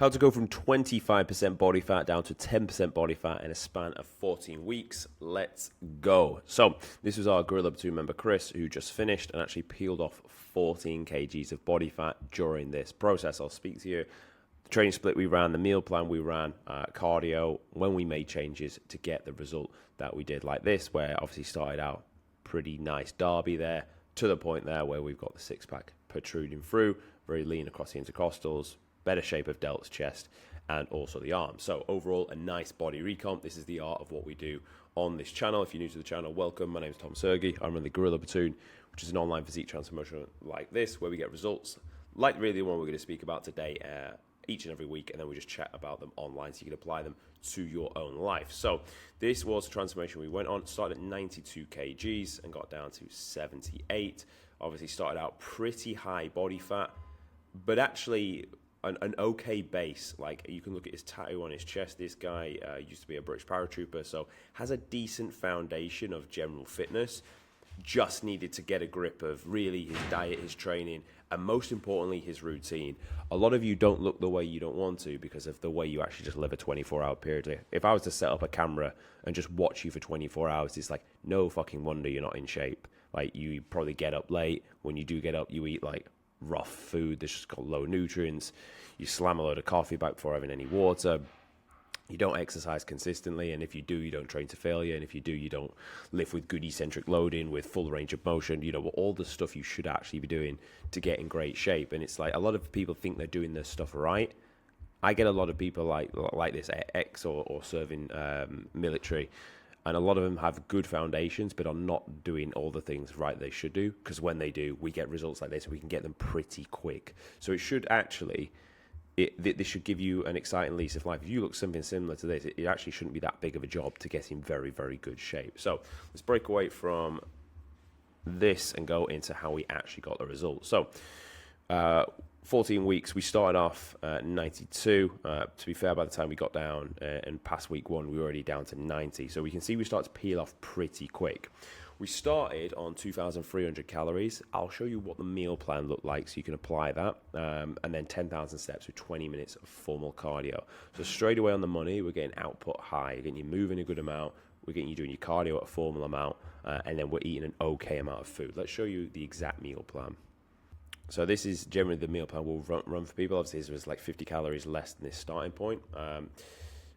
How to go from 25% body fat down to 10% body fat in a span of 14 weeks. Let's go. So this was our Gorilla Platoon member Chris, who just finished and actually peeled off 14 kgs of body fat during this process. I'll speak to you. The training split we ran, the meal plan we ran, cardio, when we made changes to get the result that we did, like this, where obviously started out pretty nice derby there, to the point there where we've got the six-pack protruding through, very lean across the intercostals, better shape of delts, chest, and also the arms. So overall, a nice body recomp. This is the art of what we do on this channel. If you're new to the channel, welcome. My name is Tom Sergi. I run the Gorilla Platoon, which is an online physique transformation like this, where we get results like really the one we're going to speak about today each and every week, and then we just chat about them online so you can apply them to your own life. So this was a transformation we went on. Started at 92 kgs and got down to 78. Obviously started out pretty high body fat, but actually an okay base. Like, you can look at his tattoo on his chest. This guy used to be a British paratrooper, so has a decent foundation of general fitness. Just needed to get a grip of really his diet, his training, and most importantly, his routine. A lot of you don't look the way you don't want to because of the way you actually just live a 24-hour period. If I was to set up a camera and just watch you for 24 hours, it's like, no fucking wonder you're not in shape. Like, you probably get up late. When you do get up, you eat like rough food that's just got low nutrients. You slam a load of coffee back before having any water. You don't exercise consistently, and if you do, you don't train to failure, and if you do, you don't lift with good eccentric loading, with full range of motion, you know, all the stuff you should actually be doing to get in great shape. And it's like, a lot of people think they're doing this stuff right. I get a lot of people like this, ex or serving military, and a lot of them have good foundations, but are not doing all the things right they should do, because when they do, we get results like this, we can get them pretty quick. So it should actually... this should give you an exciting lease of life. If you look something similar to this, it actually shouldn't be that big of a job to get in very, very good shape. So let's break away from this and go into how we actually got the results. So 14 weeks, we started off 92. To be fair, by the time we got down and past week one, we were already down to 90. So we can see we start to peel off pretty quick. We started on 2,300 calories. I'll show you what the meal plan looked like so you can apply that. And then 10,000 steps with 20 minutes of formal cardio. So straight away on the money, we're getting output high. We're getting you moving a good amount. We're getting you doing your cardio at a formal amount. And then we're eating an okay amount of food. Let's show you the exact meal plan. So this is generally the meal plan we'll run for people. Obviously, this was like 50 calories less than this starting point.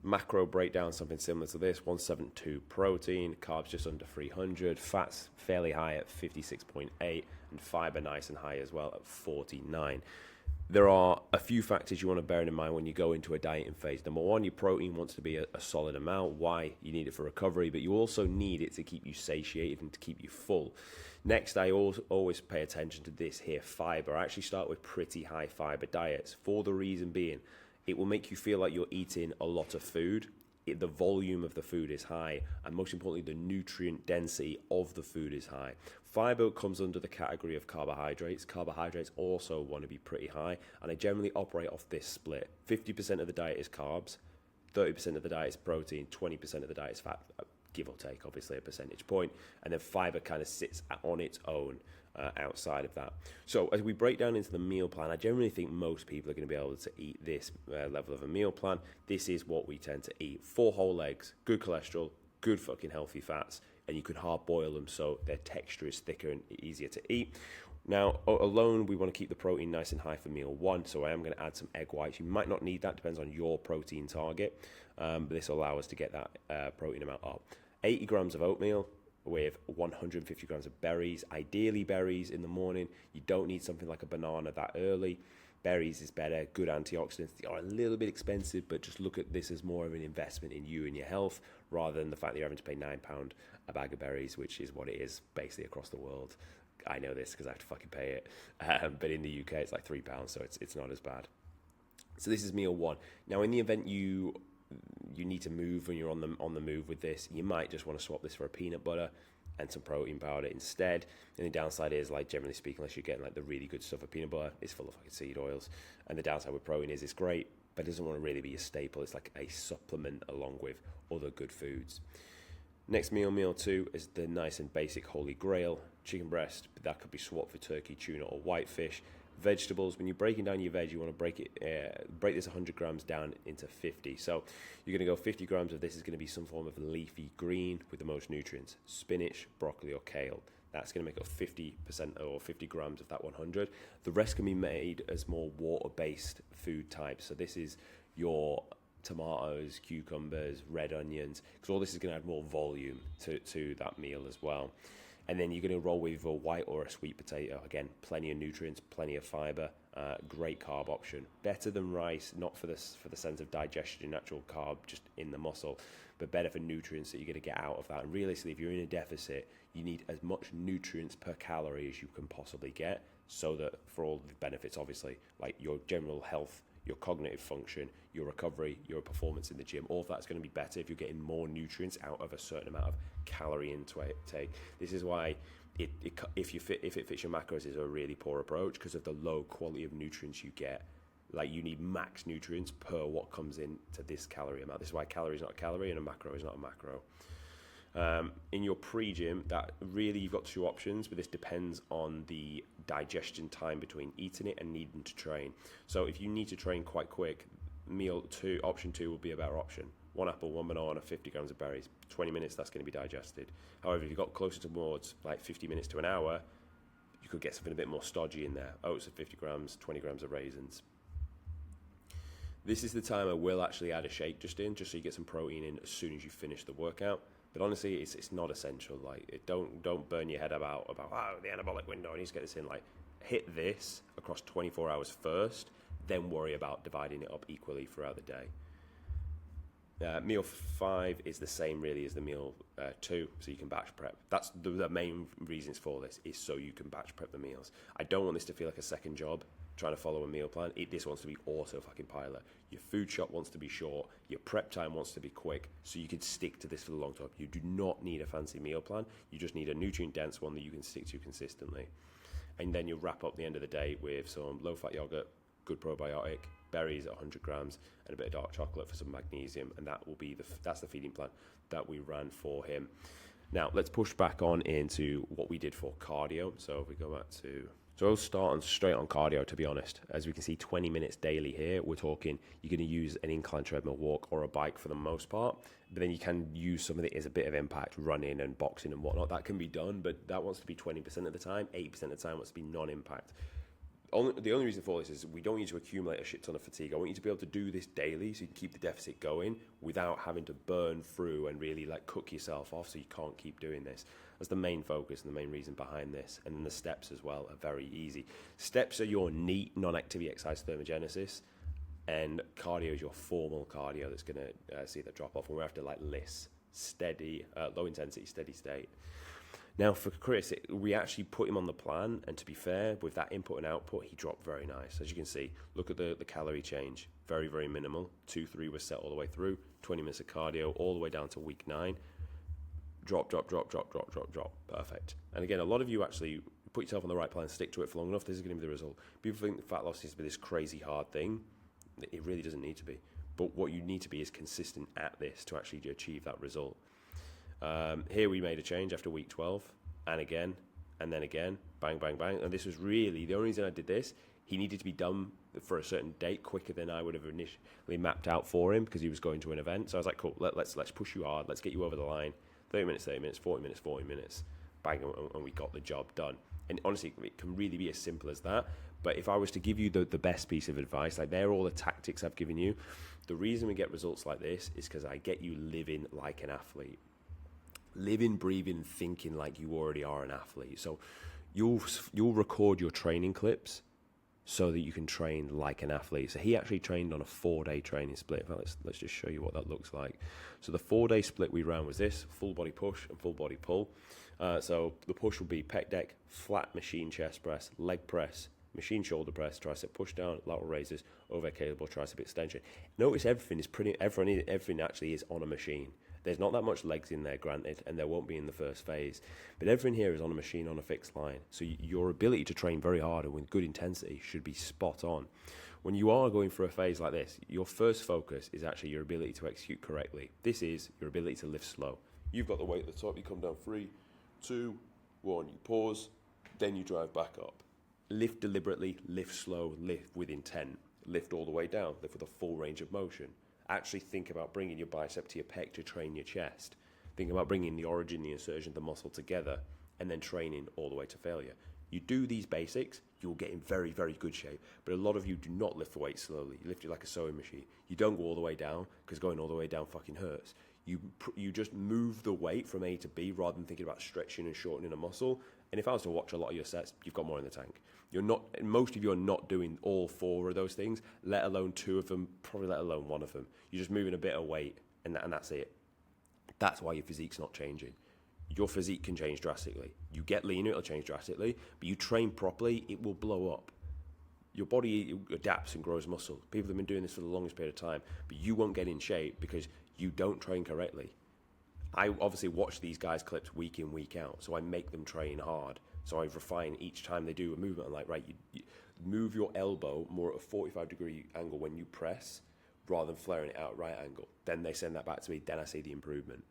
Macro breakdown, something similar to this: 172 protein, carbs just under 300, fats fairly high at 56.8, and fiber nice and high as well at 49. There are a few factors you want to bear in mind when you go into a dieting phase. Number one, your protein wants to be a solid amount. Why? You need it for recovery, but you also need it to keep you satiated and to keep you full. Next, I always pay attention to this here, fiber. I actually start with pretty high fiber diets, for the reason being, it will make you feel like you're eating a lot of food. The volume of the food is high, and most importantly, the nutrient density of the food is high. Fiber comes under the category of carbohydrates. Carbohydrates also want to be pretty high, and I generally operate off this split. 50% of the diet is carbs, 30% of the diet is protein, 20% of the diet is fat, give or take, obviously, a percentage point, and then fiber kind of sits on its own outside of that. So as we break down into the meal plan, I generally think most people are going to be able to eat this level of a meal plan. This is what we tend to eat: 4 whole eggs, good cholesterol, good fucking healthy fats, and you can hard boil them so their texture is thicker and easier to eat. Now, alone, we want to keep the protein nice and high for meal one, so I am going to add some egg whites. You might not need that, depends on your protein target, but this will allow us to get that protein amount up. 80 grams of oatmeal with 150 grams of berries, ideally berries in the morning. You don't need something like a banana that early. Berries is better, good antioxidants. They are a little bit expensive, but just look at this as more of an investment in you and your health, rather than the fact that you're having to pay £9 a bag of berries, which is what it is basically across the world. I know this because I have to fucking pay it, but in the UK it's like £3, so it's not as bad. So this is meal one. Now, in the event you need to move when you're on the move with this, you might just want to swap this for a peanut butter and some protein powder instead. And the downside is, like, generally speaking, unless you're getting like the really good stuff with peanut butter, it's full of fucking seed oils. And the downside with protein is it's great, but it doesn't want to really be a staple. It's like a supplement along with other good foods. Next meal two, is the nice and basic holy grail: chicken breast. That could be swapped for turkey, tuna, or whitefish. Vegetables, when you're breaking down your veg, you want to break this 100 grams down into 50. So you're going to go 50 grams of this is going to be some form of leafy green with the most nutrients: spinach, broccoli, or kale. That's going to make up 50% or 50 grams of that 100. The rest can be made as more water-based food types. So this is your tomatoes, cucumbers, red onions, because all this is going to add more volume to that meal as well. And then you're going to roll with a white or a sweet potato. Again, plenty of nutrients, plenty of fiber, great carb option. Better than rice, not for the sense of digestion, natural carb just in the muscle, but better for nutrients that you're going to get out of that. And realistically, if you're in a deficit, you need as much nutrients per calorie as you can possibly get, so that for all the benefits, obviously, like your general health, your cognitive function, your recovery, your performance in the gym, all of that's going to be better if you're getting more nutrients out of a certain amount of calorie intake. This is why if it fits your macros is a really poor approach, because of the low quality of nutrients you get. Like, you need max nutrients per what comes into this calorie amount. This is why calorie is not a calorie and a macro is not a macro. In your pre-gym, that really you've got two options, but this depends on the digestion time between eating it and needing to train. So if you need to train quite quick, option two will be a better option. 1 apple, 1 banana, 50 grams of berries, 20 minutes, that's going to be digested. However, if you got closer towards like 50 minutes to an hour, you could get something a bit more stodgy in there. Oats of 50 grams, 20 grams of raisins. This is the time I will actually add a shake just so you get some protein in as soon as you finish the workout. But honestly, it's not essential. Like, don't burn your head about the anabolic window. I need to get this in. Like, hit this across 24 hours first, then worry about dividing it up equally throughout the day. Meal 5 is the same really as the meal 2, so you can batch prep. That's the main reasons for this, is so you can batch prep the meals. I don't want this to feel like a second job trying to follow a meal plan. This wants to be auto fucking pilot. Your food shop wants to be short. Your prep time wants to be quick, so you can stick to this for the long term. You do not need a fancy meal plan. You just need a nutrient dense one that you can stick to consistently. And then you wrap up the end of the day with some low fat yogurt, good probiotic, berries at 100 grams, and a bit of dark chocolate for some magnesium. And that will be that's the feeding plan that we ran for him. Now let's push back on into what we did for cardio. So if we go back to, so I'll start straight on cardio, to be honest. As we can see, 20 minutes daily here. We're talking, you're going to use an incline treadmill, walk, or a bike for the most part. But then you can use some of it as a bit of impact, running and boxing and whatnot. That can be done, but that wants to be 20% of the time. 80% of the time wants to be non-impact. The only reason for this is we don't need to accumulate a shit ton of fatigue. I want you to be able to do this daily so you can keep the deficit going without having to burn through and really like cook yourself off so you can't keep doing this. That's the main focus and the main reason behind this. And then the steps as well are very easy. Steps are your neat non-activity exercise thermogenesis, and cardio is your formal cardio that's going to see that drop off when we have to like list steady, low intensity, steady state. Now for Chris, we actually put him on the plan, and to be fair, with that input and output, he dropped very nice. As you can see, look at the calorie change, very, very minimal. 2-3 was set all the way through, 20 minutes of cardio all the way down to week 9. Drop, perfect. And again, a lot of you actually put yourself on the right plan, stick to it for long enough, this is going to be the result. People think that fat loss needs to be this crazy hard thing. It really doesn't need to be. But what you need to be is consistent at this to actually achieve that result. Here we made a change after week 12, and again, and then again, bang, bang, bang. And this was really, the only reason I did this, he needed to be done for a certain date quicker than I would have initially mapped out for him, because he was going to an event. So I was like, cool, let's push you hard, let's get you over the line. 30 minutes, 40 minutes, bang, and we got the job done. And honestly, it can really be as simple as that. But if I was to give you the best piece of advice, like they're all the tactics I've given you, the reason we get results like this is because I get you living like an athlete. Living, breathing, thinking like you already are an athlete. So you'll record your training clips so that you can train like an athlete. So he actually trained on a 4-day training split. Well, let's just show you what that looks like. So the 4-day split we ran was this: full body push and full body pull. So the push will be pec deck, flat machine chest press, leg press, machine shoulder press, tricep push down, lateral raises, overhead cable, tricep extension. Notice everything actually is on a machine. There's not that much legs in there, granted, and there won't be in the first phase. But everything here is on a machine, on a fixed line. So your ability to train very hard and with good intensity should be spot on. When you are going for a phase like this, your first focus is actually your ability to execute correctly. This is your ability to lift slow. You've got the weight at the top, you come down 3, 2, 1, you pause, then you drive back up. Lift deliberately, lift slow, lift with intent. Lift all the way down, lift with a full range of motion. Actually think about bringing your bicep to your pec to train your chest. Think about bringing the origin, the insertion of the muscle together, and then training all the way to failure. You do these basics, you'll get in very, very good shape. But a lot of you do not lift the weight slowly. You lift it like a sewing machine. You don't go all the way down, because going all the way down fucking hurts. You just move the weight from A to B rather than thinking about stretching and shortening a muscle. And if I was to watch a lot of your sets, you've got more in the tank. Most of you are not doing all 4 of those things, let alone 2 of them, probably let alone 1 of them. You're just moving a bit of weight, and that's it. That's why your physique's not changing. Your physique can change drastically. You get leaner, it'll change drastically, but you train properly, it will blow up. Your body adapts and grows muscle. People have been doing this for the longest period of time, but you won't get in shape because you don't train correctly. I obviously watch these guys' clips week in, week out, so I make them train hard. So I refine each time they do a movement. I'm like, right, you move your elbow more at a 45-degree angle when you press rather than flaring it out at right angle. Then they send that back to me, then I see the improvement.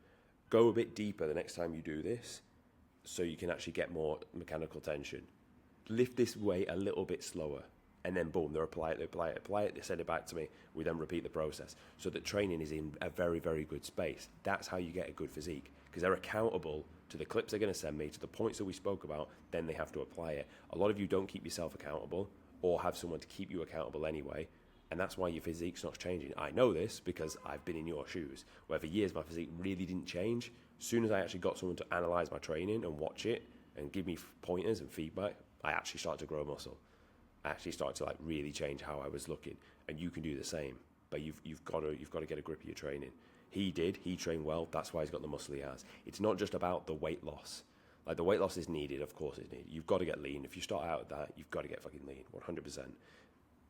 Go a bit deeper the next time you do this so you can actually get more mechanical tension. Lift this weight a little bit slower. And then boom, they apply it, they send it back to me. We then repeat the process. So that training is in a very, very good space. That's how you get a good physique. Because they're accountable to the clips they're going to send me, to the points that we spoke about, then they have to apply it. A lot of you don't keep yourself accountable or have someone to keep you accountable anyway. And that's why your physique's not changing. I know this because I've been in your shoes, where for years my physique really didn't change. As soon as I actually got someone to analyze my training and watch it and give me pointers and feedback, I actually started to grow muscle. I actually started to like really change how I was looking, and you can do the same. But you've got to get a grip of your training. He trained well. That's why he's got the muscle he has. It's not just about the weight loss. Like the weight loss is needed, of course it's needed. You've got to get lean. If you start out with that, you've got to get fucking lean, 100%.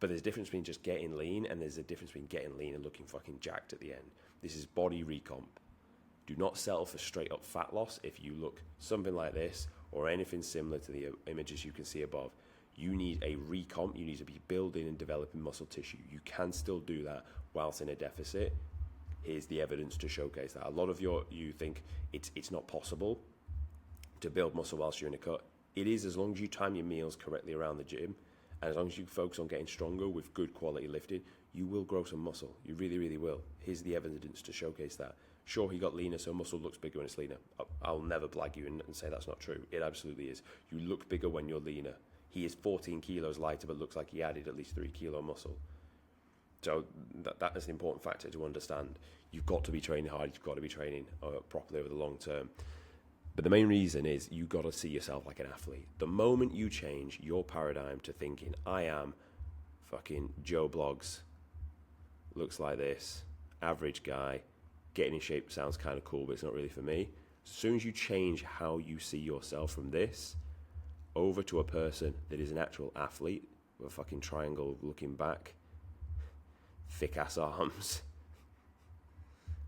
But there's a difference between just getting lean, and there's a difference between getting lean and looking fucking jacked at the end. This is body recomp. Do not settle for straight up fat loss if you look something like this or anything similar to the images you can see above. You need a recomp. You need to be building and developing muscle tissue. You can still do that whilst in a deficit. Here's the evidence to showcase that. A lot of you think it's not possible to build muscle whilst you're in a cut. It is, as long as you time your meals correctly around the gym, and as long as you focus on getting stronger with good quality lifting, you will grow some muscle. You really, really will. Here's the evidence to showcase that. Sure, he got leaner, so muscle looks bigger when it's leaner. I'll never blag you and say that's not true. It absolutely is. You look bigger when you're leaner. He is 14 kilos lighter, but looks like he added at least 3 kilo muscle. So that is an important factor to understand. You've got to be training hard. You've got to be training properly over the long term. But the main reason is you've got to see yourself like an athlete. The moment you change your paradigm to thinking, I am fucking Joe Blogs, looks like this, average guy, getting in shape sounds kind of cool, but it's not really for me. As soon as you change how you see yourself from this over to a person that is an actual athlete with a fucking triangle looking back, thick ass arms,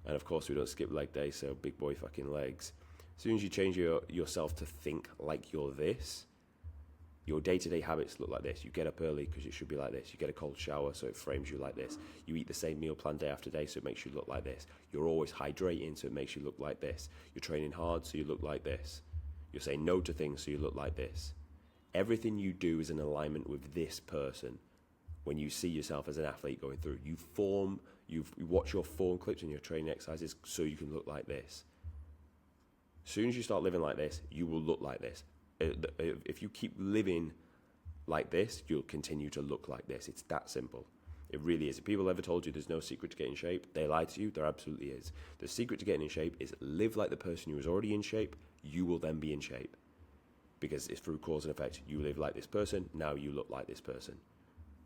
and of course we don't skip leg day, so big boy fucking legs. As soon as you change yourself to think like you're this, your day-to-day habits look like this. You get up early because it should be like this. You get a cold shower so it frames you like this. You eat the same meal plan day after day so it makes you look like this. You're always hydrating so it makes you look like this. You're training hard so you look like this. You're saying no to things so you look like this. Everything you do is in alignment with this person. When you see yourself as an athlete going through, you watch your form clips and your training exercises so you can look like this. As soon as you start living like this, you will look like this. If you keep living like this, you'll continue to look like this. It's that simple. It really is. If people ever told you there's no secret to getting in shape, they lie to you. There absolutely is. The secret to getting in shape is live like the person who is already in shape. You will then be in shape. Because it's through cause and effect. You live like this person, now you look like this person.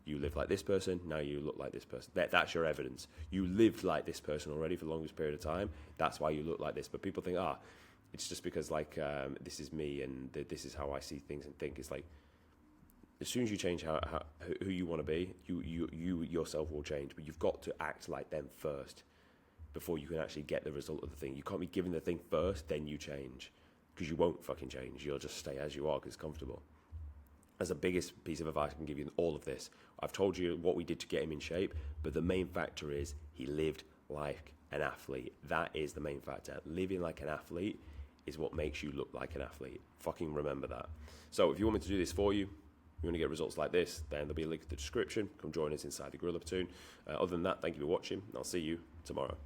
You live like this person, now you look like this person. That's your evidence. You lived like this person already for the longest period of time. That's why you look like this. But people think, it's just because this is me and this is how I see things and think. It's like, as soon as you change who you want to be, you yourself will change. But you've got to act like them first before you can actually get the result of the thing. You can't be given the thing first, then you change. Because you won't fucking change. You'll just stay as you are because it's comfortable. That's the biggest piece of advice I can give you in all of this. I've told you what we did to get him in shape, but the main factor is he lived like an athlete. That is the main factor. Living like an athlete is what makes you look like an athlete. Fucking remember that. So if you want me to do this for you, you want to get results like this, then there'll be a link in the description. Come join us inside the Gorilla Platoon. Other than that, thank you for watching, and I'll see you tomorrow.